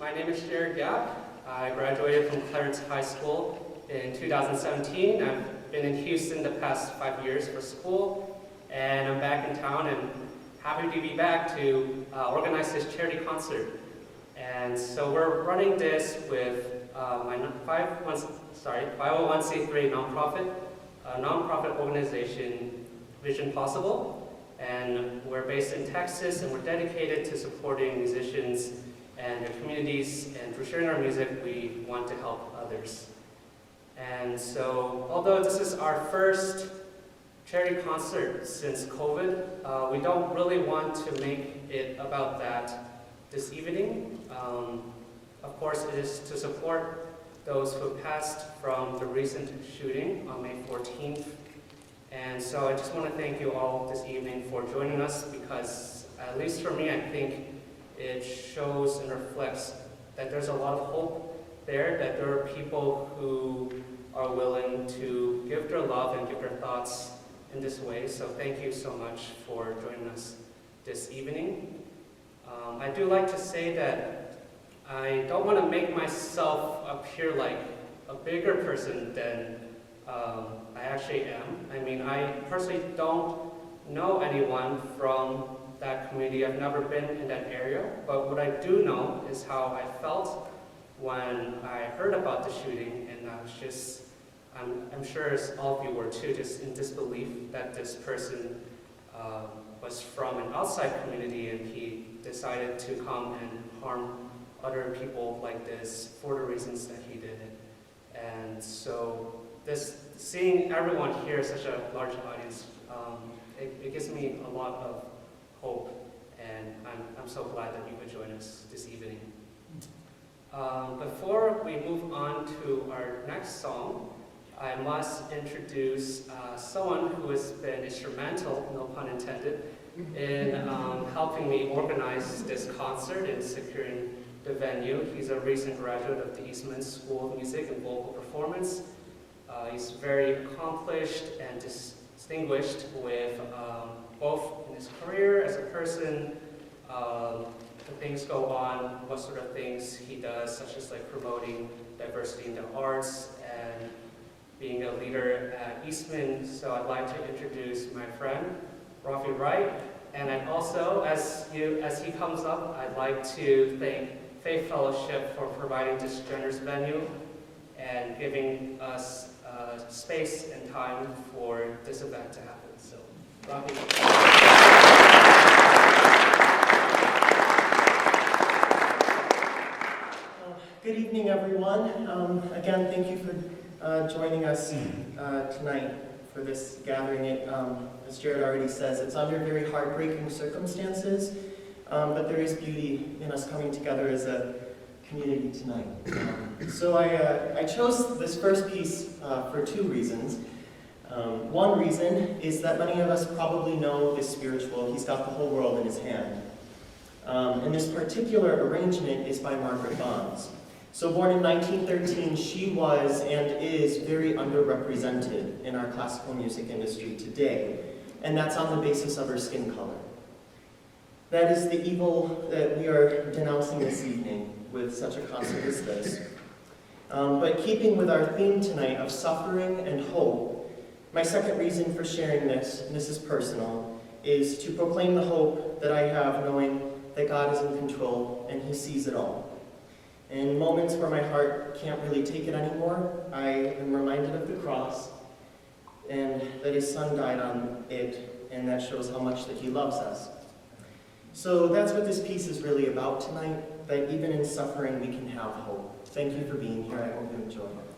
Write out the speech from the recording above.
My name is Jarod. I graduated from Clarence High School in 2017. I've been in Houston the past 5 years for school, and I'm back in town and happy to be back to organize this charity concert. And so we're running this with my 501c3 nonprofit organization, Vision Possible. And we're based in Texas, and we're dedicated to supporting musicians and their communities, and through sharing our music, we want to help others. And so, although this is our first charity concert since COVID, we don't really want to make it about that this evening. Of course, it is to support those who have passed from the recent shooting on May 14th. And so I just want to thank you all this evening for joining us, because at least for me, I think it shows and reflects that there's a lot of hope there, that there are people who are willing to give their love and give their thoughts in this way. So thank you so much for joining us this evening. I do like to say that I don't want to make myself appear like a bigger person than I actually am. I mean, I personally don't know anyone from that community. I've never been in that area, but what I do know is how I felt when I heard about the shooting, and I was just, I'm sure as all of you were too, just in disbelief that this person was from an outside community, and he decided to come and harm other people like this for the reasons that he did. And so seeing everyone here, such a large audience, it gives me a lot of hope, and I'm so glad that you could join us this evening. Before we move on to our next song, I must introduce someone who has been instrumental, no pun intended, in helping me organize this concert and securing the venue. He's a recent graduate of the Eastman School of Music and Vocal Performance. He's very accomplished and distinguished with both in his career as a person, the things go on, what sort of things he does, such as like promoting diversity in the arts and being a leader at Eastman. So I'd like to introduce my friend, Rafi Wright. And I'd also, as he comes up, I'd like to thank Faith Fellowship for providing this generous venue and giving us space and time for this event to happen. So, Rafi. Good evening, everyone. Again, thank you for joining us tonight for this gathering. As Jarod already says, it's under very heartbreaking circumstances, but there is beauty in us coming together as a community tonight. So I chose this first piece for two reasons. One reason is that many of us probably know this spiritual, He's Got the Whole World in His Hand. And this particular arrangement is by Margaret Bonds. So born in 1913, she was and is very underrepresented in our classical music industry today, and that's on the basis of her skin color. That is the evil that we are denouncing this evening with such a concert as this. But keeping with our theme tonight of suffering and hope, my second reason for sharing this, and this is personal, is to proclaim the hope that I have knowing that God is in control and He sees it all. In moments where my heart can't really take it anymore, I am reminded of the cross and that His Son died on it, and that shows how much that He loves us. So that's what this piece is really about tonight, that even in suffering we can have hope. Thank you for being here. I hope you enjoy it.